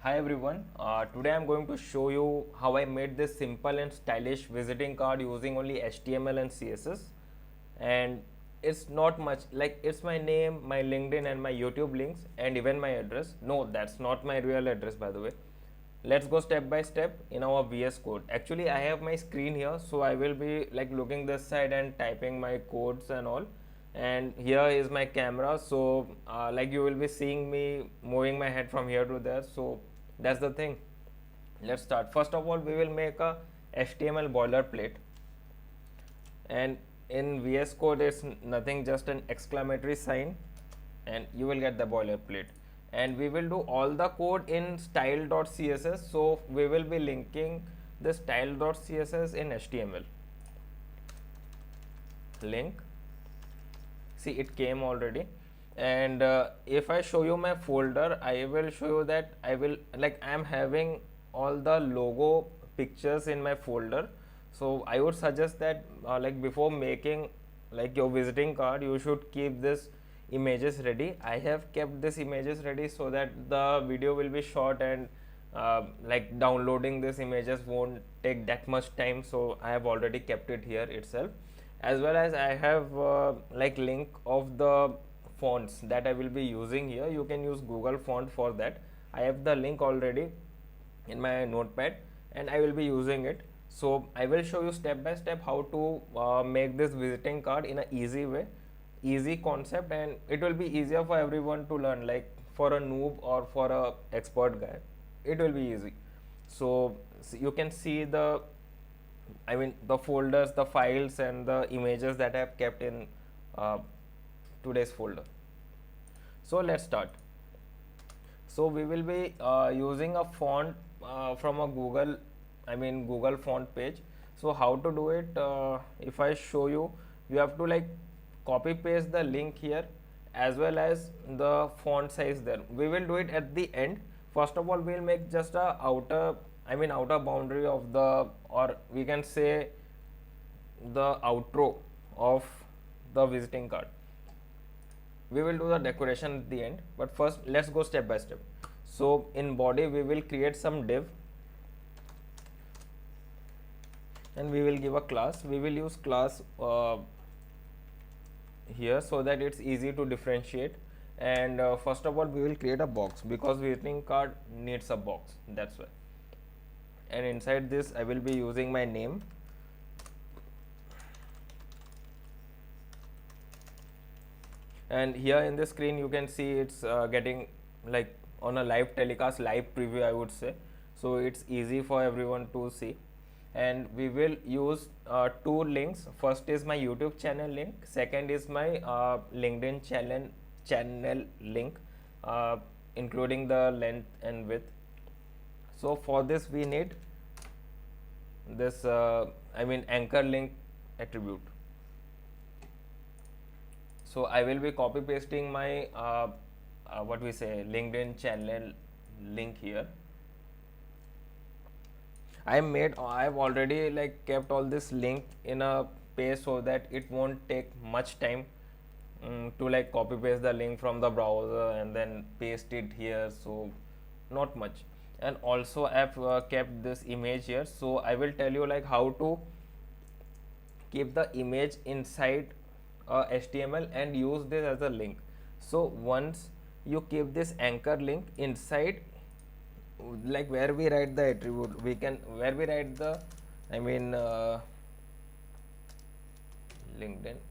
Hi everyone, today I'm going to show you how I made this simple and stylish visiting card using only HTML and CSS. And it's not much, like it's my name, my LinkedIn and my YouTube links and even my address. No, that's not my real address, by the way. Let's go step by step in our VS Code. Actually I have my screen here, so I will be like looking this side and typing my codes and all. And here is my camera, so like you will be seeing me moving my head from here to there. So that's the thing. Let's start. First of all, we will make a HTML boilerplate, and in VS Code it's nothing, just an exclamatory sign, and you will get the boilerplate. And we will do all the code in style.css, so we will be linking the style.css in HTML. Link. See, it came already. And if I show you my folder, I will show you that I will, like, I am having all the logo pictures in my folder. So I would suggest that like before making like your visiting card, you should keep this images ready. I have kept this images ready so that the video will be short, and like downloading these images won't take that much time. So I have already kept it here itself. As well as I have like link of the fonts that I will be using here. You can use Google font for that. I have the link already in my notepad and I will be using it. So I will show you step by step how to make this visiting card in an easy way, easy concept, and it will be easier for everyone to learn, like for a noob or for a expert guy it will be easy. So you can see the, I mean, the folders, the files and the images that I have kept in today's folder. So let's start. So we will be using a font from a Google font page. So how to do it? If I show you, you have to like copy paste the link here as well as the font size there. We will do it at the end. First of all, we'll make just a outer boundary of the, or we can say the outro of the visiting card. We will do the decoration at the end, but first let's go step by step. So in body we will create some div and we will give a class. We will use class here so that it's easy to differentiate. And first of all, we will create a box because visiting card needs a box, that's why. And inside this I will be using my name. And here in the screen you can see it's getting like on a live telecast, live preview I would say, so it's easy for everyone to see. And we will use two links. First is my YouTube channel link, second is my LinkedIn channel link, including the length and width. So for this we need this anchor link attribute. So I will be copy pasting my LinkedIn channel link here. I've already like kept all this link in a page so that it won't take much time to like copy paste the link from the browser and then paste it here, so not much. And also I've kept this image here, so I will tell you like how to keep the image inside HTML and use this as a link. So once you keep this anchor link inside, like where we write the attribute, where we write the LinkedIn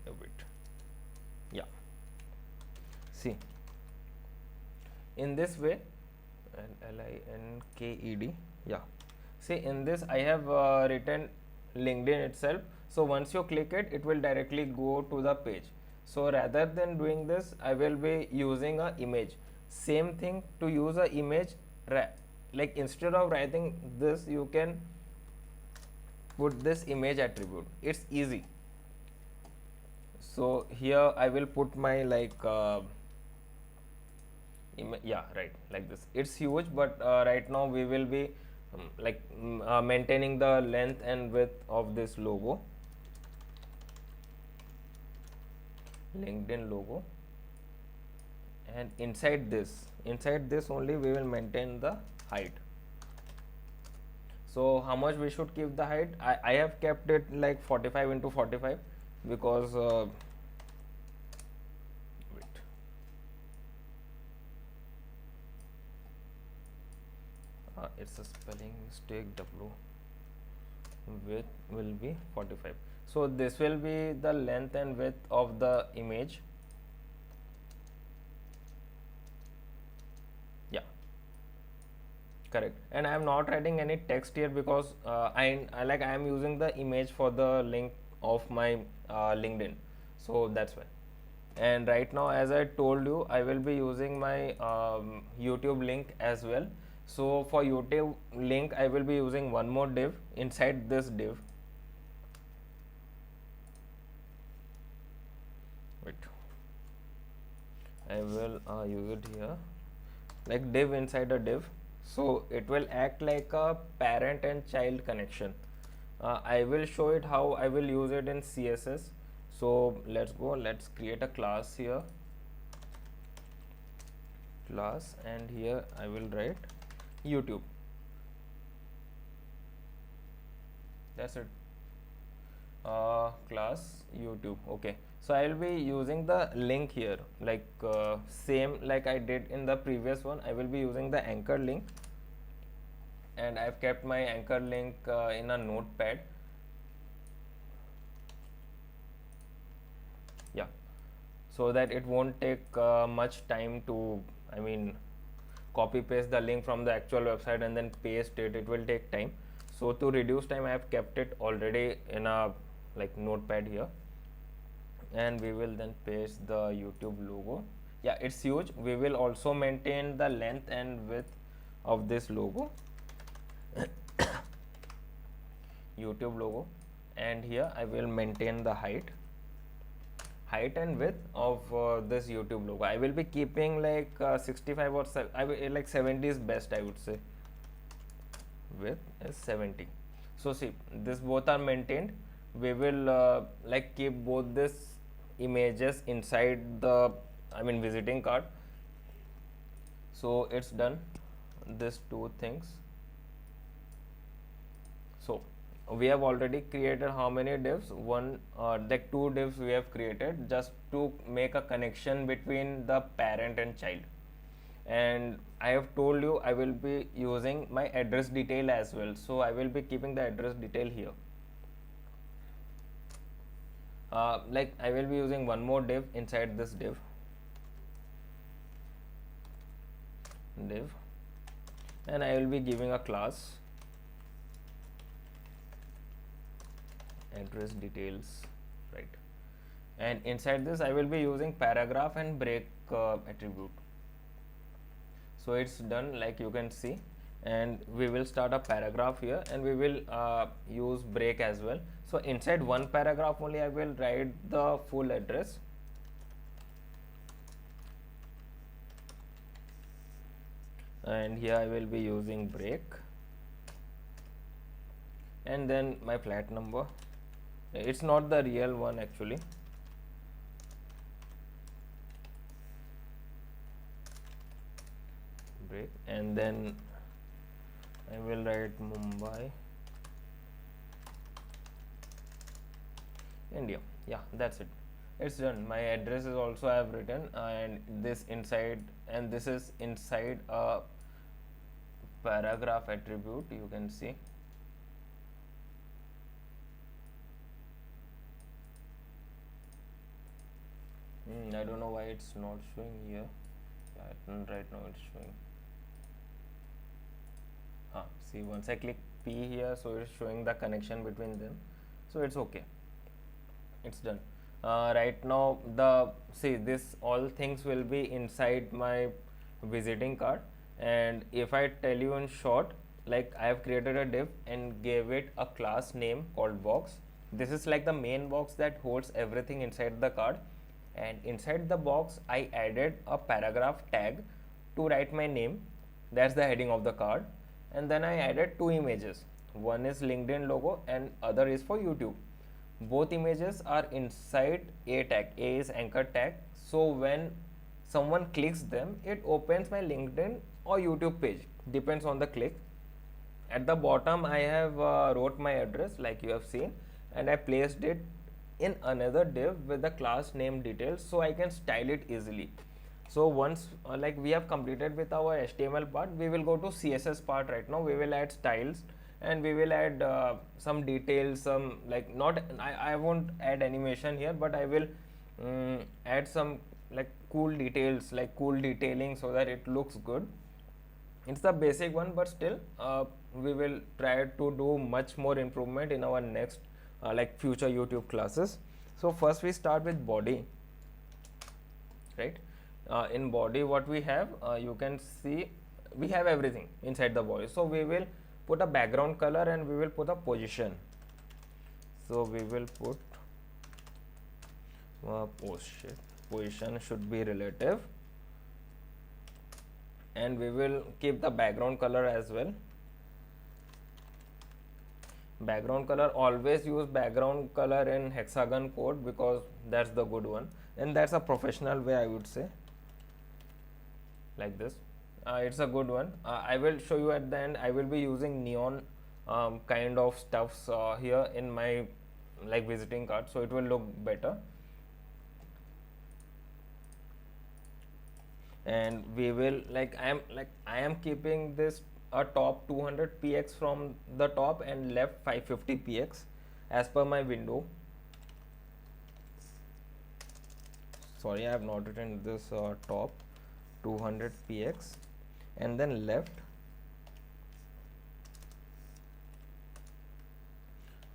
a bit, yeah, see in this way, LINKED, yeah, see in this I have written LinkedIn itself. So once you click it, it will directly go to the page. So rather than doing this, I will be using a image. Same thing, to use a image, like instead of writing this, you can put this image attribute. It's easy. So here I will put my like yeah, right, like this. It's huge, but right now we will be maintaining the length and width of this logo, LinkedIn logo. And inside this only we will maintain the height. So how much we should keep the height? I have kept it like 45 into 45 because wait, it's a spelling mistake. W width will be 45. So this will be the length and width of the image. Yeah, correct. And I am not writing any text here because I am using the image for the link of my LinkedIn, so that's why. And right now, as I told you, I will be using my YouTube link as well. So for YouTube link, I will be using one more div inside this div. Wait, I will use it here, like div inside a div. So it will act like a parent and child connection. I will show it how I will use it in CSS. So let's go, let's create a class here, class, and here I will write YouTube. That's it. Class YouTube. Okay, so I will be using the link here, like same like I did in the previous one. I will be using the anchor link, and I've kept my anchor link in a notepad. Yeah, so that it won't take much time to, I mean, copy paste the link from the actual website and then paste it. It will take time. So to reduce time, I have kept it already in a like notepad here, and we will then paste the YouTube logo. Yeah, it's huge. We will also maintain the length and width of this logo. YouTube logo, and here I will maintain the height and width of this YouTube logo. I will be keeping like 65 or like 70 is best, I would say. Width is 70. So see, this both are maintained. We will like keep both these images inside the, I mean, visiting card. So it's done, these two things. So we have already created how many divs? One, like two divs we have created just to make a connection between the parent and child. And I have told you I will be using my address detail as well. So I will be keeping the address detail here. Like I will be using one more div inside this div. And I will be giving a class address details, right? And inside this I will be using paragraph and break attribute. So it's done, like you can see, and we will start a paragraph here, and we will use break as well. So inside one paragraph only I will write the full address. And here I will be using break, and then my flat number. It's not the real one actually. Break, and then I will write Mumbai, India. Yeah, that's it. It's done. My address is also I have written, and this inside, and this is inside a paragraph attribute, you can see. I don't know why it's not showing here. Right now it's showing. See, once I click P here, so it's showing the connection between them. So it's okay. It's done. Right now, this all things will be inside my visiting card. And if I tell you in short, like I have created a div and gave it a class name called box. This is like the main box that holds everything inside the card. And inside the box I added a paragraph tag to write my name. That's the heading of the card. And then I added two images. One is LinkedIn logo and other is for YouTube. Both images are inside a tag. A is anchor tag. So when someone clicks them, it opens my LinkedIn or YouTube page. depends on the click. At the bottom I have wrote my address like you have seen, and I placed it in another div with the class name details so I can style it easily. So once like we have completed with our HTML part, we will go to CSS part right now. We will add styles and we will add some details, some like not I won't add animation here, but I will add some like cool details, like cool detailing, so that it looks good. It's the basic one, but still we will try to do much more improvement in our next like future YouTube classes. So first we start with body, right? In body what we have, you can see we have everything inside the body. So we will put a background color and we will put a position. So we will put position should be relative, and we will keep the background color as well. Background color, always use background color in hexagon code because that's the good one, and that's a professional way, I would say, like this. It's a good one. I will show you at the end. I will be using neon kind of stuffs here in my like visiting card, so it will look better. And we will I am keeping this a top 200 px from the top and left 550 px as per my window. Sorry, I have not written this top 200 px and then left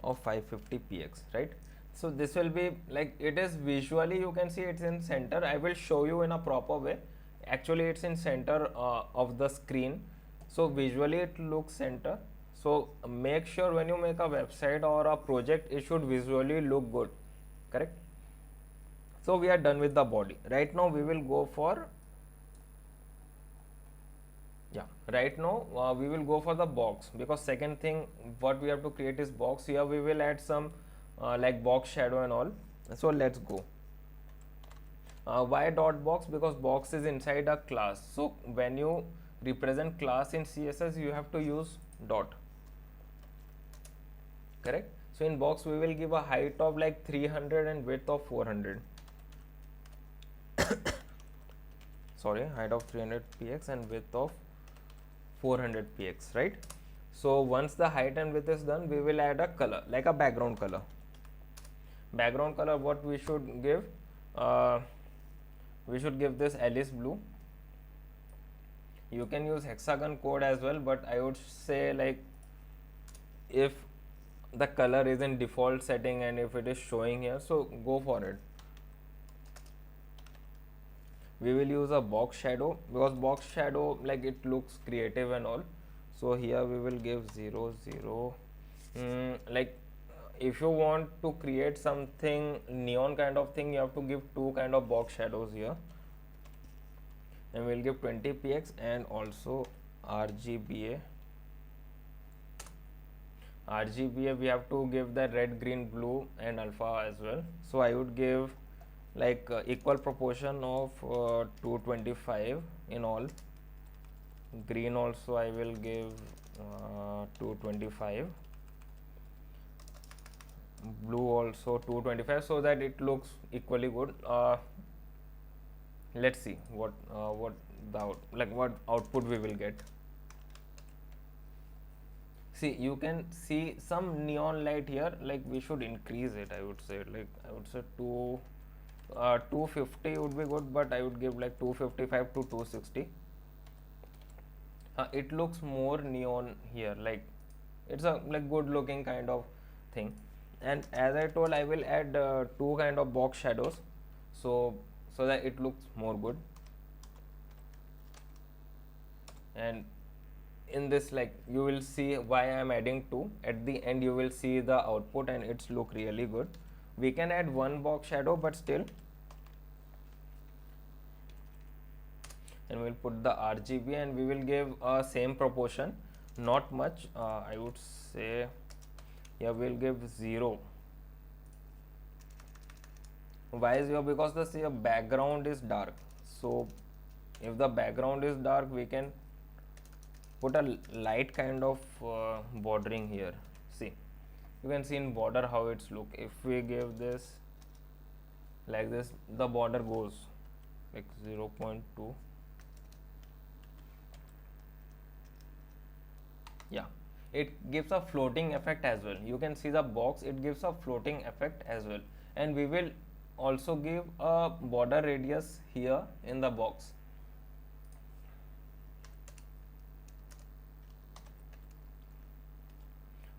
of 550 px, right? So this will be like, it is visually you can see it's in center. I will show you in a proper way. Actually it's in center of the screen, so visually it looks center. So make sure when you make a website or a project, it should visually look good, correct? So we are done with the body. Right now we will go for we will go for the box, because second thing what we have to create is box. Here we will add some like box shadow and all. So let's go. Why dot box? Because box is inside a class. So when you represent class in CSS, you have to use dot, correct? So in box we will give a height of like 300 and width of 400. Sorry, height of 300 px and width of 400 px, right? So once the height and width is done, we will add a color, like a background color. Background color, what we should give? We should give this Alice blue. You can use hexagon code as well, but I would say like if the color is in default setting and if it is showing here, so go for it. We will use a box shadow because box shadow like it looks creative and all. So here we will give 0 0. Like if you want to create something neon kind of thing, you have to give two kind of box shadows here, and we'll give 20 px and also RGBA. RGBA we have to give the red, green, blue and alpha as well. So I would give like equal proportion of 225 in all. Green also I will give 225. Blue also 225, so that it looks equally good. Let's see what what output we will get. See, you can see some neon light here. Like we should increase it. I would say 250 would be good, but I would give like 255 to 260. It looks more neon here. Like it's a like good looking kind of thing. And as I told, I will add two kind of box shadows, so that it looks more good. And in this, like you will see why I am adding two. At the end you will see the output and it's look really good. We can add one box shadow, but still. And we'll put the RGB and we will give a same proportion, not much. I would say here we'll give 0. Why is 0? Because the background is dark. So if the background is dark, we can put a light kind of bordering here. See, you can see in border how it's look. If we give this like this, the border goes like 0.2. Yeah, it gives a floating effect as well. You can see the box, it gives a floating effect as well. And we will also give a border radius here in the box.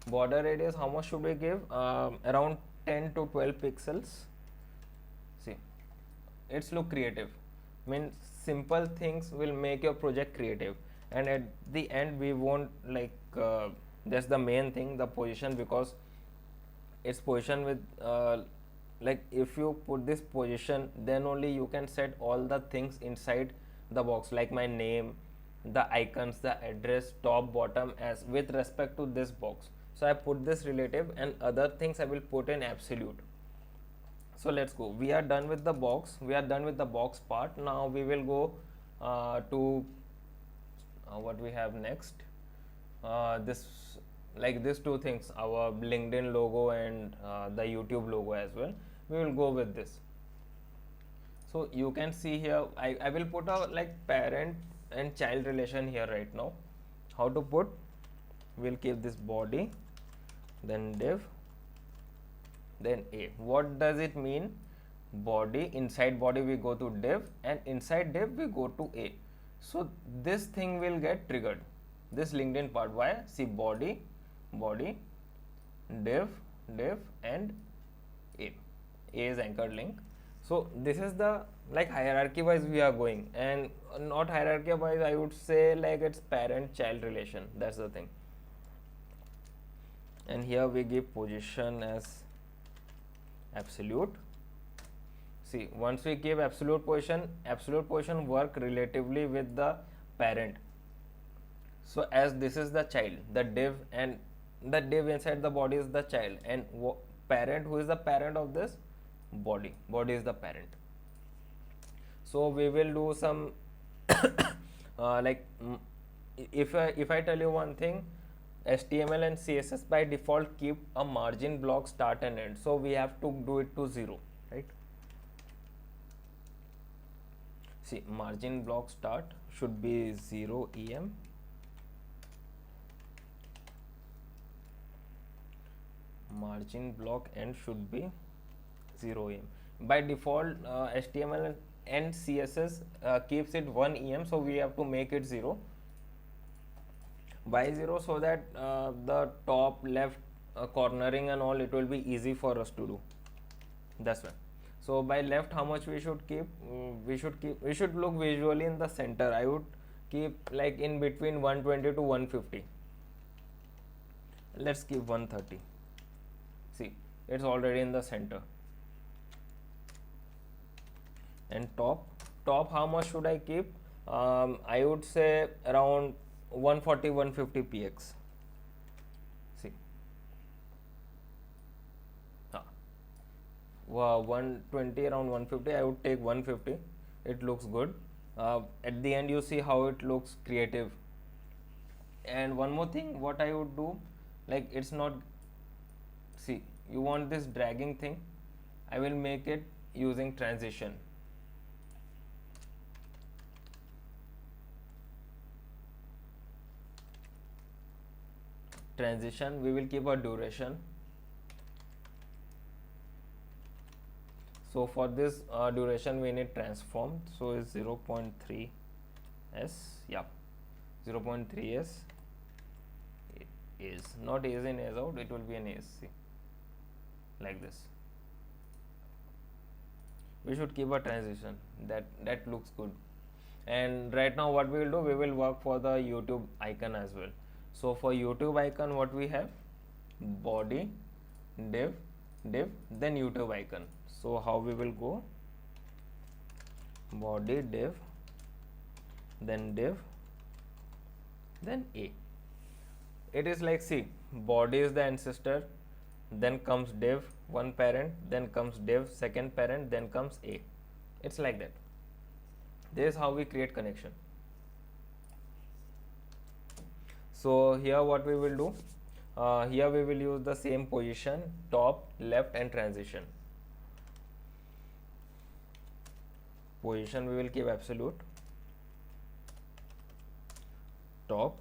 Border radius, how much should we give? Around 10 to 12 pixels. See, it's look creative. Means simple things will make your project creative, and at the end we won't like that's the main thing, the position, because it's position with like if you put this position, then only you can set all the things inside the box, like my name, the icons, the address, top, bottom, as with respect to this box. So I put this relative, and other things I will put in absolute. So let's go. We are done with the box. We are done with the box part. Now we will go to what we have next. This like these two things, our LinkedIn logo and the YouTube logo as well. We will go with this. So you can see here, I will put a like parent and child relation here right now. How to put? We'll keep this body, then div, then a. What does it mean? Body, inside body we go to div, and inside div we go to a. So this thing will get triggered, this LinkedIn part. Why? See, body, body, div, div, and a. A is anchored link. So this is the like hierarchy wise we are going, and not hierarchy wise, I would say like it's parent child relation. That's the thing. And here we give position as absolute. See, once we give absolute position work relatively with the parent. So as this is the child, the div, and the div inside the body is the child, and parent, who is the parent of this? Body. Body is the parent. So we will do some like if I tell you one thing, HTML and CSS by default keep a margin block start and end. So we have to do it to 0, right? See, margin block start should be 0 em. Margin block end should be 0 em. By default, HTML and CSS keeps it 1 em, so we have to make it 0. Why 0? So that the top left cornering and all, it will be easy for us to do. That's why. So by left, how much we should keep? We should look visually in the center. I would keep like in between 120 to 150. Let's keep 130. See, it's already in the center. And top, how much should I keep? I would say around 140 150 px. See, 120 around 150. I would take 150. It looks good. At the end, you see how it looks creative. And one more thing, what I would do, like it's not, see, you want this dragging thing, I will make it using transition. Transition, we will keep a duration. So for this duration we need transform, so it's 0.3 s. Yeah, 0.3 s is not as in as out, it will be an as, like this. We should keep a transition, that looks good. And right now what we will do, we will work for the YouTube icon as well. So for YouTube icon, what we have? Body, div, then YouTube icon. So how we will go? Body, div, then a. It is like, see, body is the ancestor, then comes div, one parent, then comes div, second parent, then comes a. It's like that. This is how we create connection. So here what we will do, here we will use the same position, top, left and transition. Position we will keep absolute, top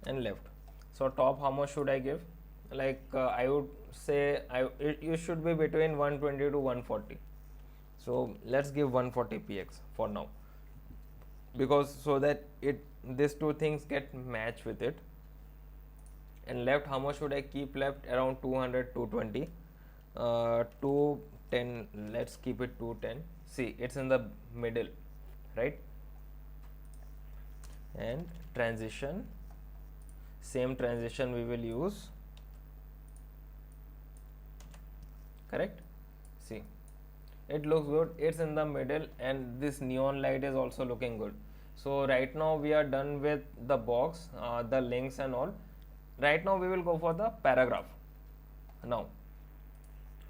and left. So top, how much should I give? Like I would say it should be between 120 to 140. So let's give 140 px for now, because so that these two things get matched with it. And left, how much should I keep left? Around 200, 220, 210. Let's keep it 210. See, it's in the middle, right? And transition, same transition we will use, correct? See, it looks good, it's in the middle, and this neon light is also looking good. So right now we are done with the box, the links and all. Right now we will go for the paragraph now.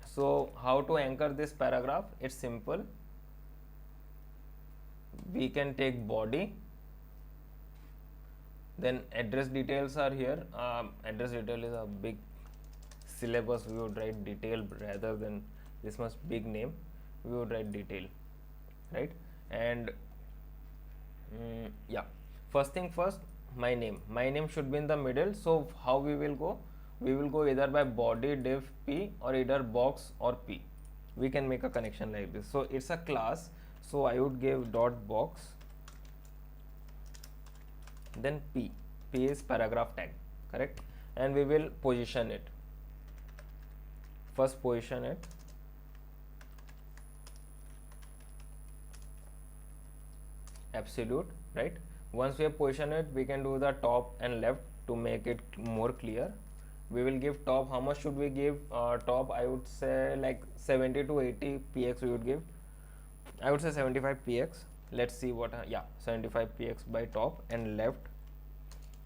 So how to anchor this paragraph? It's simple. We can take body, then address details are here. Address detail is a big syllabus, we would write detail rather than this much big name, we would write detail, right? And yeah, first thing first, my name should be in the middle. So how we will go? We will go either by body div p or either box or p. We can make a connection like this. So it's a class, so I would give dot box, then p is paragraph tag, correct? And we will position it. First position it absolute, right? Once we have positioned it, we can do the top and left to make it more clear. We will give top, how much should we give? Top, I would say like 70 to 80 px we would give. I would say 75 px. Let's see what, yeah, 75 px by top. And left,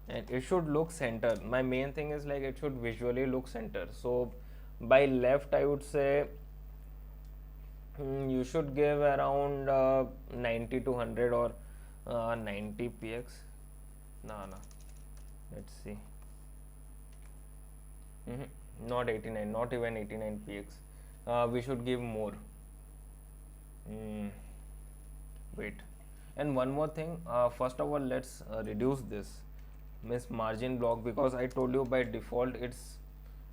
and it should look center. My main thing is like it should visually look center. So by left, I would say you should give around 90 to 100 or 90 px. No, let's see. Not 89, not even 89 px. We should give more. Wait, and one more thing, first of all, let's reduce this margin block, because I told you by default it's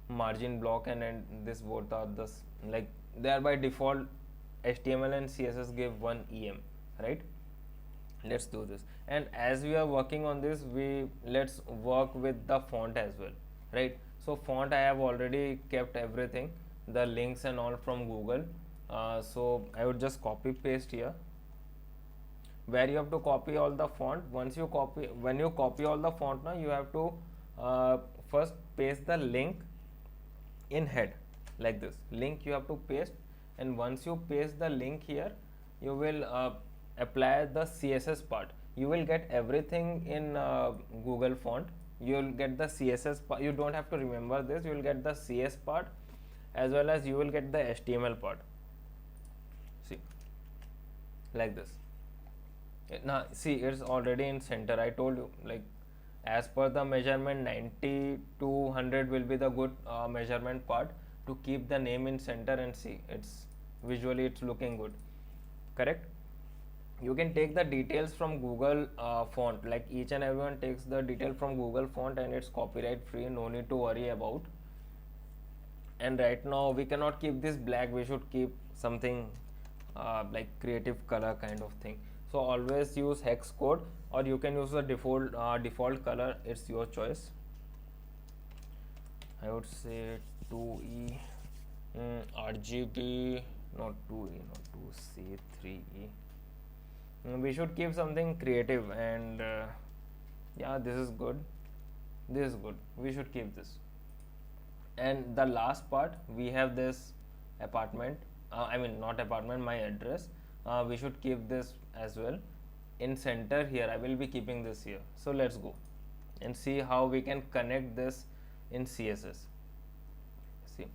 margin block, and this both are this, like they are by default. HTML and CSS give 1 EM, right? Let's do this. And as we are working on this, let's work with the font as well, right? So font, I have already kept everything, the links and all from Google. So I would just copy paste here, where you have to copy all the font. When you copy all the font, now you have to first paste the link in head, like this. Link you have to paste, and once you paste the link here, you will apply the CSS part. You will get everything in Google font. You will get the CSS part. You don't have to remember this. You will get the CS part, as well as you will get the HTML part. See, like this. Now see, it's already in center. I told you, like as per the measurement, 90 to 100 will be the good measurement part to keep the name in center. And see, it's visually it's looking good, correct? You can take the details from Google font, like each and everyone takes the detail from Google font, and it's copyright free, no need to worry about. And right now we cannot keep this black, we should keep something like creative color kind of thing. So always use hex code, or you can use the default color, it's your choice. I would say 2E, RGB, not 2E, not 2C, 3E. We should keep something creative, and yeah, this is good, we should keep this. And the last part, we have this apartment, I mean not apartment, my address. We should keep this as well in center here. I will be keeping this here. So let's go and see how we can connect this in CSS. See,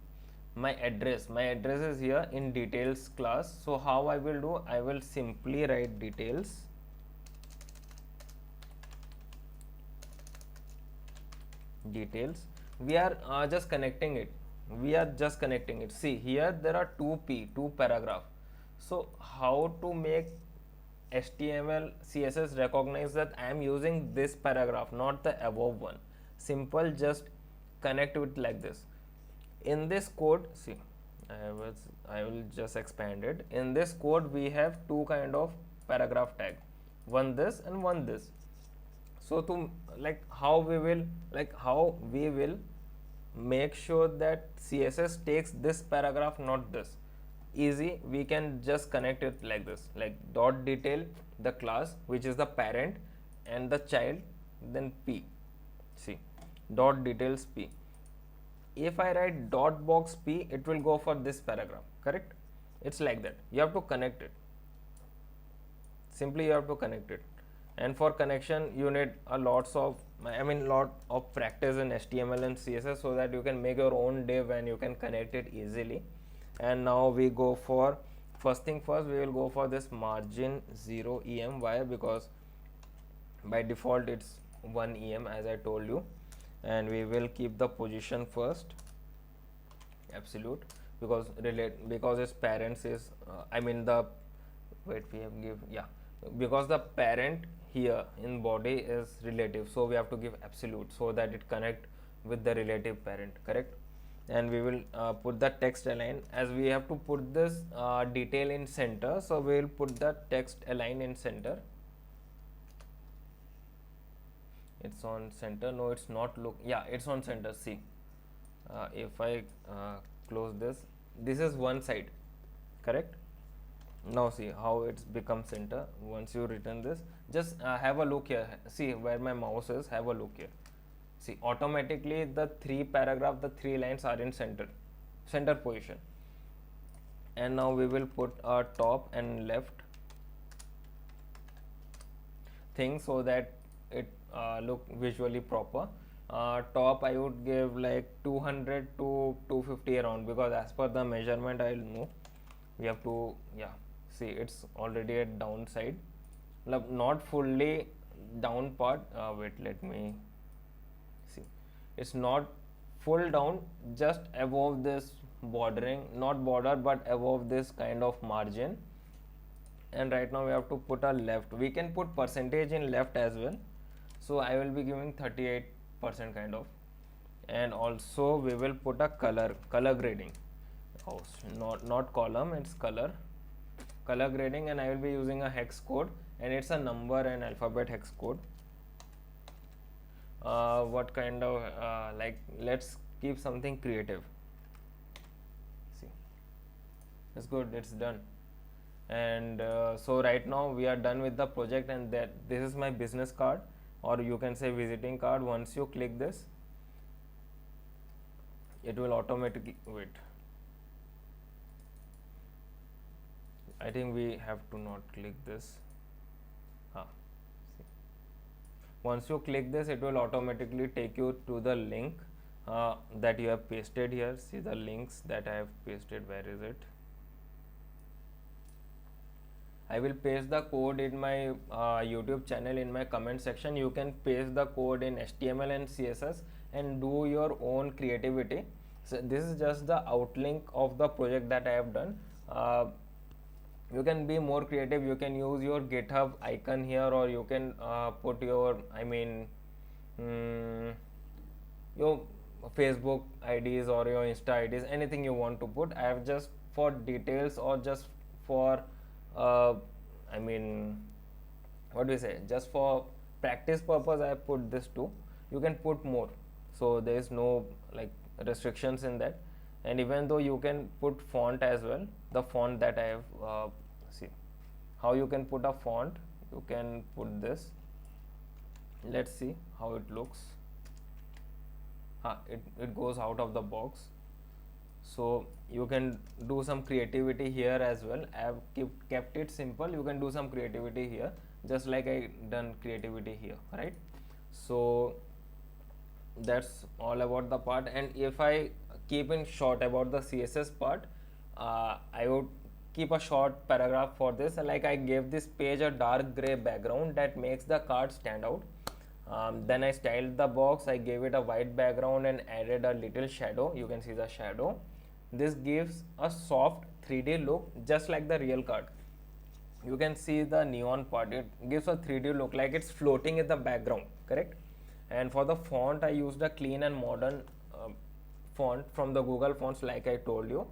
my address is here in details class. So how I will do, I will simply write details, details. We are just connecting it. See here there are two paragraph. So how to make HTML CSS recognize that I am using this paragraph, not the above one? Simple, just connect it like this. In this code, see, I will just expand it. In this code we have two kind of paragraph tag, one this and one this. So to how we will make sure that CSS takes this paragraph, not this. Easy, we can just connect it like this, like dot detail the class which is the parent and the child, then p. See, dot details p. If I write dot box p, it will go for this paragraph, correct? It's like that. You have to connect it. Simply you have to connect it. And for connection you need a lot of practice in HTML and CSS, so that you can make your own div and you can connect it easily. And now we go for first thing first, we will go for this margin 0 em. Why? Because by default it's 1 em, as I told you. And we will keep the position first, absolute, because its parents is because the parent here in body is relative, so we have to give absolute so that it connect with the relative parent, correct? And we will put the text align, as we have to put this detail in center, so we will put the text align in center. It's on center. No, it's not. Look, yeah, it's on center. See, if I close this is one side, correct? Now see how it's become center. Once you return this, just have a look here. See where my mouse is. Have a look here. See, automatically the three lines are in center position. And now we will put a top and left thing so that it look visually proper. Top I would give like 200 to 250 around, because as per the measurement I'll know we have to, yeah, see it's already at downside, not fully down part. Wait, let me see, it's not full down, just above this bordering, not border but above this kind of margin. And right now we have to put a left. We can put percentage in left as well, so I will be giving 38% kind of. And also we will put a color grading. Oh, not column, it's color grading. And I will be using a hex code, and it's a number and alphabet hex code. What kind of let's keep something creative. See, it's good, it's done. And so right now we are done with the project, and that this is my business card, or you can say visiting card. Once you click this, it will automatically, wait, I think we have to not click this. See. Once you click this, it will automatically take you to the link that you have pasted here. See the links that I have pasted, where is it? I will paste the code in my YouTube channel in my comment section. You can paste the code in HTML and CSS and do your own creativity. So this is just the outlink of the project that I have done. You can be more creative. You can use your GitHub icon here, or you can put your your Facebook IDs or your Insta IDs, anything you want to put. I have just for details, or just for what do you say, just for practice purpose, I put this too. You can put more, so there is no restrictions in that. And even though you can put font as well, the font that I have, see how you can put a font. You can put this. Let's see how it looks. It goes out of the box. So you can do some creativity here as well. I have kept it simple. You can do some creativity here, just like I done creativity here, right? So that's all about the part. And if I keep in short about the CSS part, I would keep a short paragraph for this. Like I gave this page a dark gray background that makes the card stand out. Then I styled the box, I gave it a white background and added a little shadow. You can see the shadow. This gives a soft 3D look just like the real card. You can see the neon part, it gives a 3D look like it's floating in the background, correct? And for the font, I used a clean and modern font from the Google Fonts, like I told you.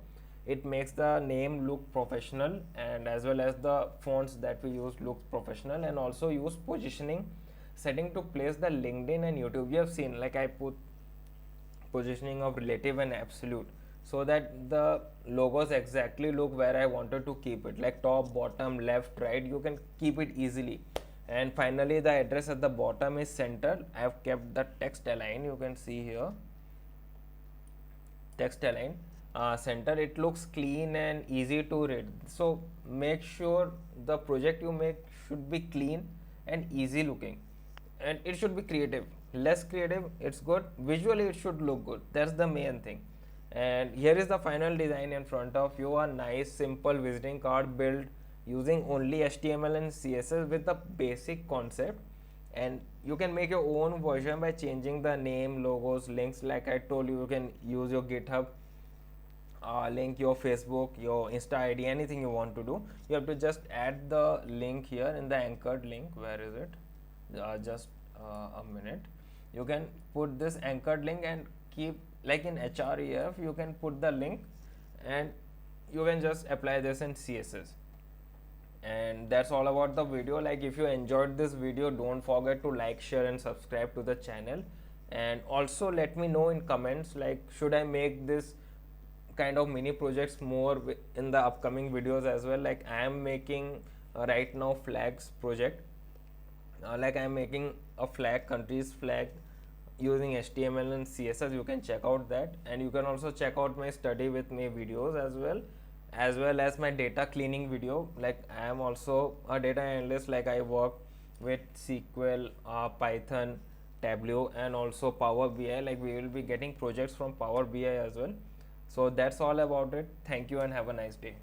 It makes the name look professional, and as well as the fonts that we use look professional, and also use positioning setting to place the LinkedIn and YouTube. You have seen, like I put positioning of relative and absolute, so that the logos exactly look where I wanted to keep it, like top, bottom, left, right. You can keep it easily. And finally, the address at the bottom is centered. I have kept the text align. You can see here, text align, center. It looks clean and easy to read. So make sure the project you make should be clean and easy looking, and it should be creative. Less creative, it's good. Visually, it should look good. That's the main thing. And here is the final design in front of you, a nice simple visiting card built using only HTML and CSS with the basic concept. And you can make your own version by changing the name, logos, links. Like I told you, you can use your GitHub link, your Facebook, your Insta ID, anything you want to do. You have to just add the link here in the anchored link. Where is it? Just a minute. You can put this anchored link and keep, like in href, you can put the link and you can just apply this in CSS. And that's all about the video. Like, if you enjoyed this video, don't forget to like, share and subscribe to the channel. And also let me know in comments, like, should I make this kind of mini projects more in the upcoming videos as well. Like, I am making right now flags project, like I am making a flag, countries flag, using HTML and CSS. You can check out that, and you can also check out my study with me videos as well as my data cleaning video. Like, I am also a data analyst. Like, I work with SQL, Python, Tableau, and also Power BI. Like, we will be getting projects from Power BI as well. So that's all about it. Thank you and have a nice day.